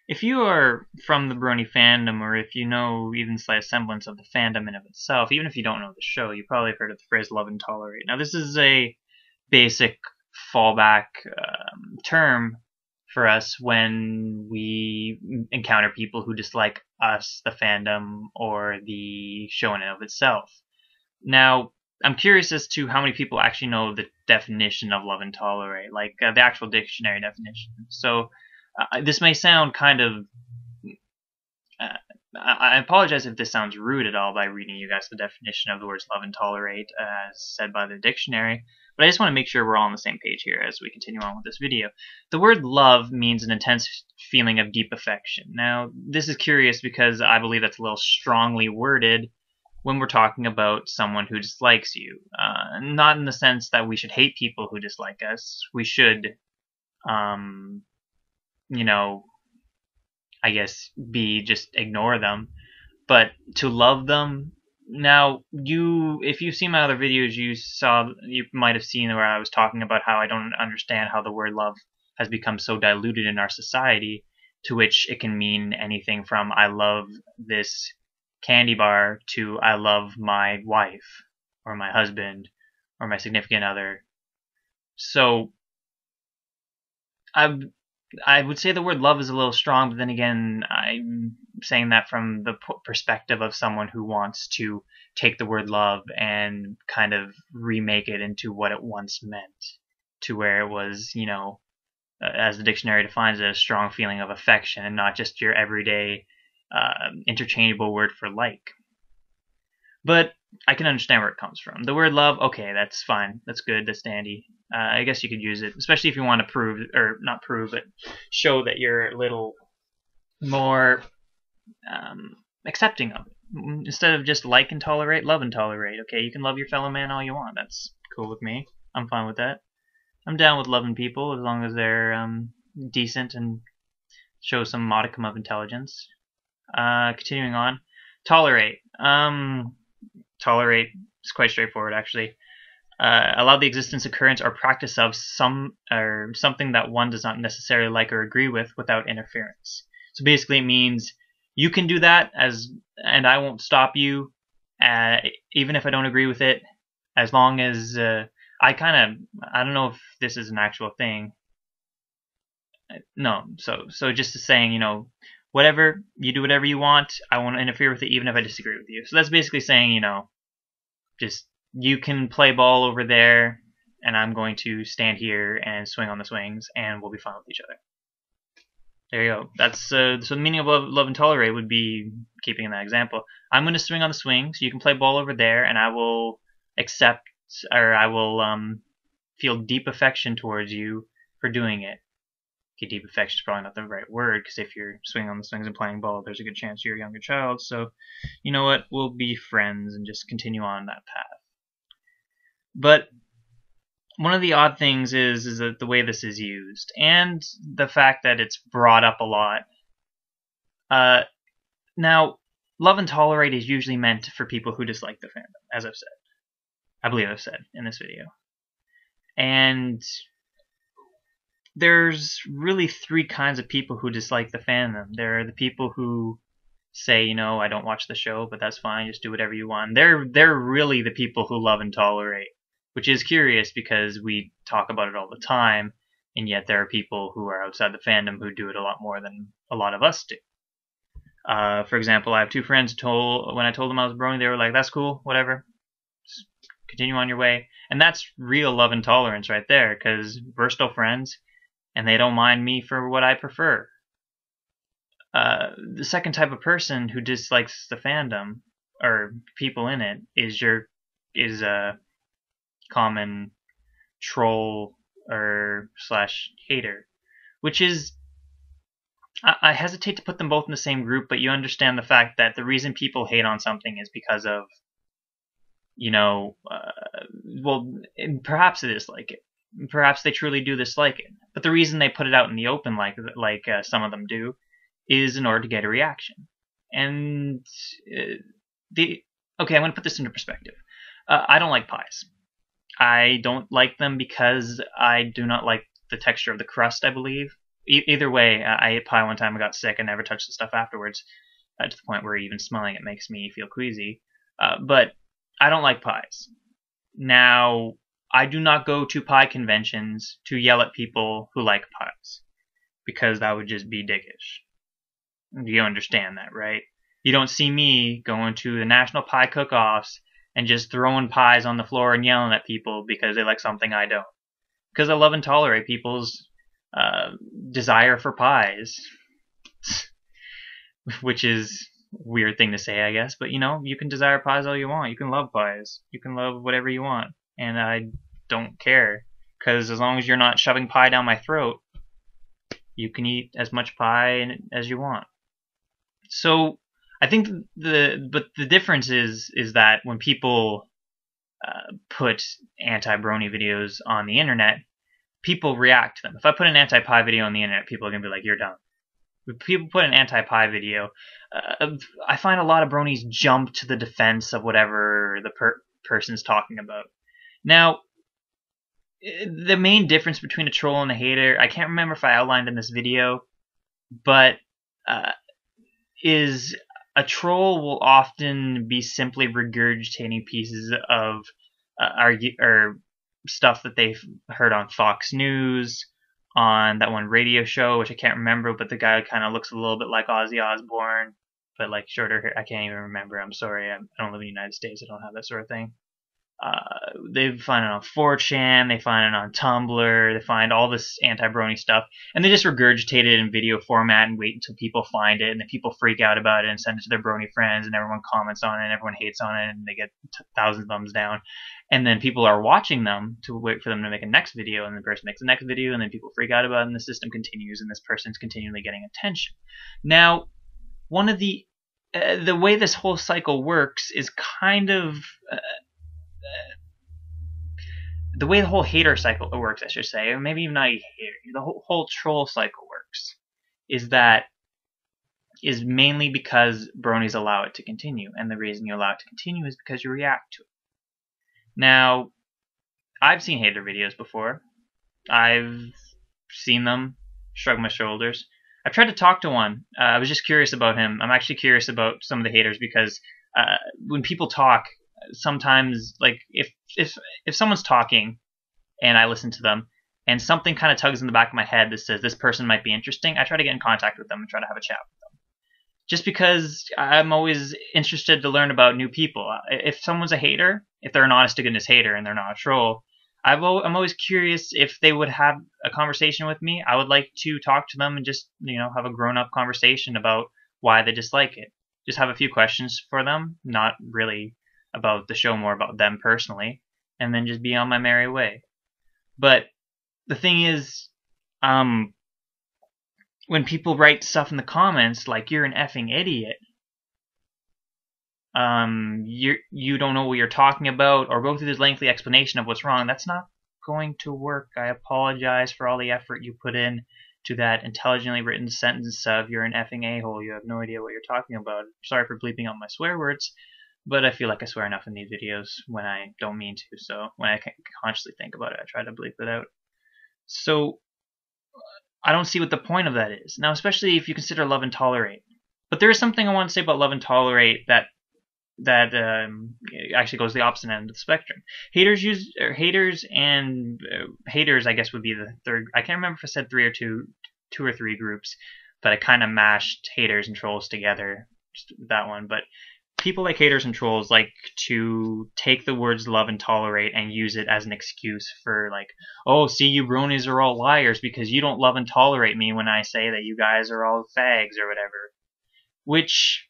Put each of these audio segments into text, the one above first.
If you are from the Brony fandom, or if you know even slight semblance of the fandom in of itself, even if you don't know the show, you probably have heard of the phrase "love and tolerate." Now, this is a basic fallback term for us when we encounter people who dislike us, the fandom, or the show in and of itself. Now, I'm curious as to how many people actually know the definition of love and tolerate, like the actual dictionary definition. So, this may sound kind of. I apologize if this sounds rude at all by reading you guys the definition of the words love and tolerate as said by the dictionary, but I just want to make sure we're all on the same page here as we continue on with this video. The word love means an intense feeling of deep affection. Now, this is curious because I believe that's a little strongly worded when we're talking about someone who dislikes you. Not in the sense that we should hate people who dislike us. We should, you know, I guess just ignore them. But to love them, now if you've seen my other videos, you might have seen where I was talking about how I don't understand how the word love has become so diluted in our society, to which it can mean anything from I love this candy bar to I love my wife or my husband or my significant other. So I would say the word love is a little strong, but then again, I'm saying that from the perspective of someone who wants to take the word love and kind of remake it into what it once meant, to where it was, as the dictionary defines it, a strong feeling of affection and not just your everyday interchangeable word for like. But I can understand where it comes from. The word love, okay, that's fine. That's good. That's dandy. I guess you could use it, especially if you want to prove, or not prove, but show that you're a little more accepting of it. Instead of just like and tolerate, love and tolerate. Okay, you can love your fellow man all you want. That's cool with me. I'm fine with that. I'm down with loving people as long as they're decent and show some modicum of intelligence. Continuing on. Tolerate. Tolerate is quite straightforward, actually. Allow the existence, occurrence, or practice of something that one does not necessarily like or agree with without interference. So basically, it means you can do that, and I won't stop you, even if I don't agree with it, as long as I don't know if this is an actual thing. No, so just saying, whatever, you do whatever you want, I won't interfere with it even if I disagree with you. So that's basically saying, just you can play ball over there and I'm going to stand here and swing on the swings and we'll be fine with each other. There you go. That's so the meaning of love and tolerate would be, keeping in that example, I'm going to swing on the swings, you can play ball over there, and I will accept, or I will feel deep affection towards you for doing it. Okay, deep affection is probably not the right word, because if you're swinging on the swings and playing ball, there's a good chance you're a younger child. So, you know what? We'll be friends and just continue on that path. But one of the odd things is that the way this is used, and the fact that it's brought up a lot. Now, love and tolerate is usually meant for people who dislike the fandom, as I've said. I believe I've said in this video. And there's really three kinds of people who dislike the fandom. There are the people who say, I don't watch the show, but that's fine, just do whatever you want. They're really the people who love and tolerate, which is curious because we talk about it all the time, and yet there are people who are outside the fandom who do it a lot more than a lot of us do. For example, I have two friends when I told them I was a brony, they were like, that's cool, whatever. Just continue on your way. And that's real love and tolerance right there, because we're still friends, and they don't mind me for what I prefer. The second type of person who dislikes the fandom, or people in it, is a common troll or / hater, which is, I hesitate to put them both in the same group, but you understand the fact that the reason people hate on something is because of, well, perhaps they dislike it. Perhaps they truly do dislike it. But the reason they put it out in the open, like some of them do, is in order to get a reaction. And okay, I'm going to put this into perspective. I don't like pies. I don't like them because I do not like the texture of the crust, I believe. either way, I ate pie one time. I got sick. I never touched the stuff afterwards, to the point where even smelling it makes me feel queasy. But I don't like pies. Now, I do not go to pie conventions to yell at people who like pies, because that would just be dickish. You understand that, right? You don't see me going to the National Pie Cook-Offs and just throwing pies on the floor and yelling at people because they like something I don't. Because I love and tolerate people's desire for pies, which is a weird thing to say, I guess. But, you can desire pies all you want. You can love pies. You can love whatever you want. And I don't care. Because as long as you're not shoving pie down my throat, you can eat as much pie as you want. So I think the difference is that when people put anti-brony videos on the internet, people react to them. If I put an anti-pie video on the internet, people are gonna be like, "You're dumb." If people put an anti-pie video, I find a lot of bronies jump to the defense of whatever the person's talking about. Now, the main difference between a troll and a hater, I can't remember if I outlined in this video, but is a troll will often be simply regurgitating pieces of or stuff that they've heard on Fox News, on that one radio show, which I can't remember, but the guy kind of looks a little bit like Ozzy Osbourne, but like shorter hair. I can't even remember. I'm sorry. I don't live in the United States. I don't have that sort of thing. They find it on 4chan, they find it on Tumblr, they find all this anti-brony stuff, and they just regurgitate it in video format and wait until people find it, and then people freak out about it and send it to their brony friends, and everyone comments on it, and everyone hates on it, and they get 1,000 thumbs down. And then people are watching them to wait for them to make a next video, and the person makes the next video, and then people freak out about it, and the system continues, and this person's continually getting attention. Now, one of the way this whole cycle works is kind of the way the whole hater cycle works, I should say, or maybe even not a hater, the whole troll cycle works, is mainly because bronies allow it to continue, and the reason you allow it to continue is because you react to it. Now, I've seen hater videos before. I've seen them, shrug my shoulders. I've tried to talk to one. I was just curious about him. I'm actually curious about some of the haters because when people talk, sometimes, like, if someone's talking and I listen to them and something kind of tugs in the back of my head that says this person might be interesting, I try to get in contact with them and try to have a chat with them. Just because I'm always interested to learn about new people. If someone's a hater, if they're an honest-to-goodness hater and they're not a troll, I'm always curious if they would have a conversation with me. I would like to talk to them and just, have a grown-up conversation about why they dislike it. Just have a few questions for them, not really about the show, more about them personally, and then just be on my merry way. But the thing is, when people write stuff in the comments like "you're an effing idiot," you don't know what you're talking about, or go through this lengthy explanation of what's wrong, that's not going to work. I apologize for all the effort you put in to that intelligently written sentence of "you're an effing a-hole, you have no idea what you're talking about." Sorry for bleeping out my swear words, but I feel like I swear enough in these videos when I don't mean to, so when I consciously think about it, I try to bleep it out. So I don't see what the point of that is. Now, especially if you consider love and tolerate. But there is something I want to say about love and tolerate that actually goes the opposite end of the spectrum. Haters, I guess, would be the third. I can't remember if I said two or three groups, but I kind of mashed haters and trolls together, just that one. But people like haters and trolls like to take the words love and tolerate and use it as an excuse for, like, oh, see, you bronies are all liars because you don't love and tolerate me when I say that you guys are all fags or whatever. Which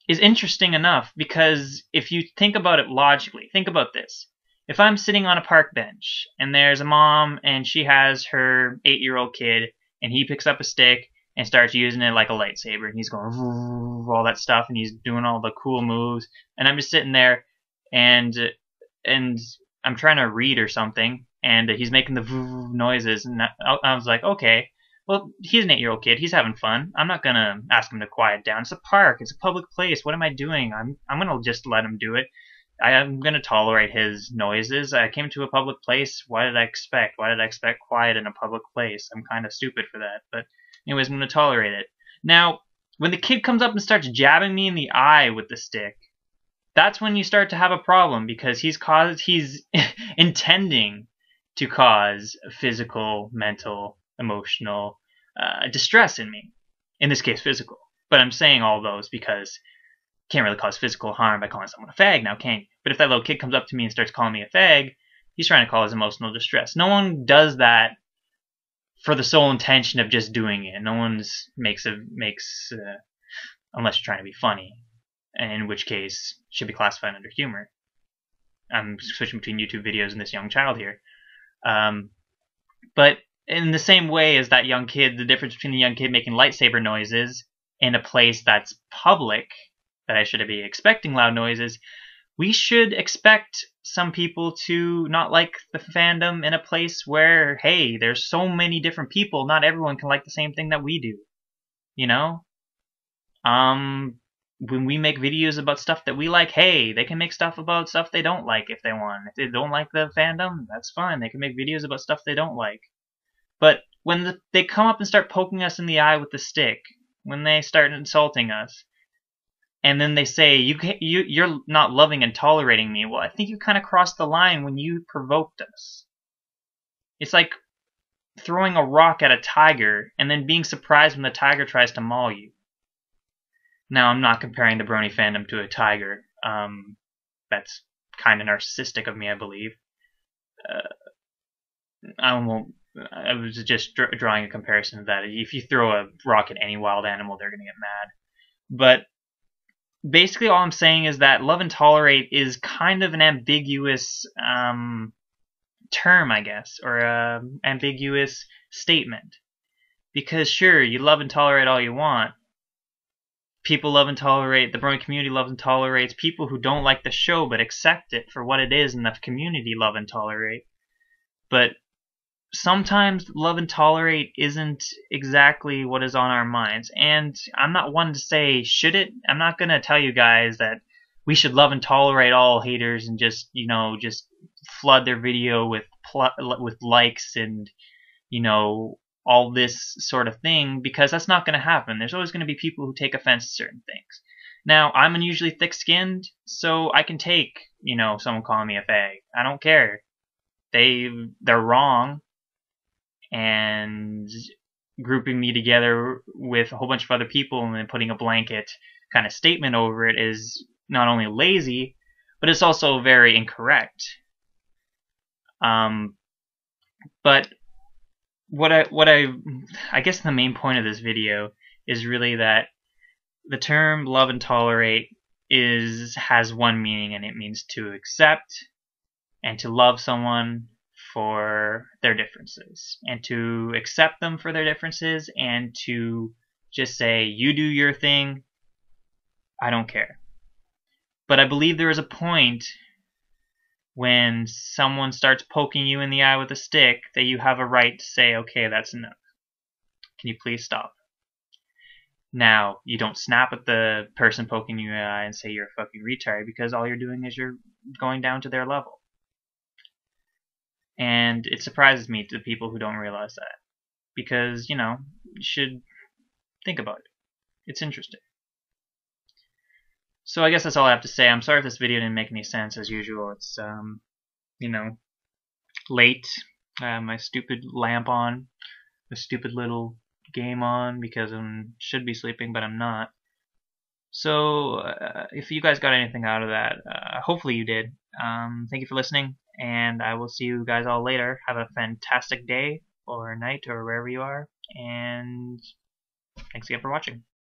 is interesting enough, because if you think about it logically, think about this. If I'm sitting on a park bench and there's a mom and she has her 8-year-old kid and he picks up a stick and starts using it like a lightsaber, and he's going all that stuff, and he's doing all the cool moves, and I'm just sitting there and I'm trying to read or something, and he's making the noises, and I was like, okay, well, he's an 8-year-old kid, he's having fun, I'm not gonna ask him to quiet down. It's a park, it's a public place, what am I doing? I'm gonna just let him do it. I'm gonna tolerate his noises. I came to a public place. What did I expect? Why did I expect quiet in a public place? I'm kind of stupid for that. But anyways, I'm gonna tolerate it. Now, when the kid comes up and starts jabbing me in the eye with the stick, that's when you start to have a problem, because he's intending to cause physical, mental, emotional distress in me. In this case, physical. But I'm saying all those because can't really cause physical harm by calling someone a fag now, can you? But if that little kid comes up to me and starts calling me a fag, he's trying to cause emotional distress. No one does that for the sole intention of just doing it. No one makes unless you're trying to be funny, in which case should be classified under humor. I'm switching between YouTube videos and this young child here. But in the same way as that young kid, the difference between the young kid making lightsaber noises in a place that's public, that I should be expecting loud noises, we should expect some people to not like the fandom in a place where, hey, there's so many different people, not everyone can like the same thing that we do. You know? When we make videos about stuff that we like, hey, they can make stuff about stuff they don't like if they want. If they don't like the fandom, that's fine. They can make videos about stuff they don't like. But when they come up and start poking us in the eye with the stick, when they start insulting us, and then they say, you're not loving and tolerating me, well, I think you kind of crossed the line when you provoked us. It's like throwing a rock at a tiger and then being surprised when the tiger tries to maul you. Now, I'm not comparing the Brony fandom to a tiger. That's kind of narcissistic of me, I believe. I was just drawing a comparison to that. If you throw a rock at any wild animal, they're going to get mad. But basically all I'm saying is that love and tolerate is kind of an ambiguous term, I guess, or an ambiguous statement. Because sure, you love and tolerate all you want. People love and tolerate, the Brony community loves and tolerates people who don't like the show but accept it for what it is, and the community love and tolerate. But sometimes love and tolerate isn't exactly what is on our minds. And I'm not one to say, should it? I'm not going to tell you guys that we should love and tolerate all haters and just, just flood their video with likes and, all this sort of thing, because that's not going to happen. There's always going to be people who take offense to certain things. Now, I'm unusually thick-skinned, so I can take, someone calling me a fag. I don't care. They're wrong. And grouping me together with a whole bunch of other people and then putting a blanket kind of statement over it is not only lazy, but it's also very incorrect. But what I guess the main point of this video is really that the term love and tolerate has one meaning, and it means to accept and to love someone for their differences, and to accept them for their differences, and to just say, you do your thing, I don't care. But I believe there is a point when someone starts poking you in the eye with a stick that you have a right to say, okay, that's enough. Can you please stop? Now, you don't snap at the person poking you in the eye and say you're a fucking retard, because all you're doing is you're going down to their level. And it surprises me to people who don't realize that. Because, you should think about it. It's interesting. So I guess that's all I have to say. I'm sorry if this video didn't make any sense. As usual, it's, late. I have my stupid lamp on. The stupid little game on because I should be sleeping, but I'm not. So if you guys got anything out of that, hopefully you did. Thank you for listening, and I will see you guys all later. Have a fantastic day or night or wherever you are, and thanks again for watching.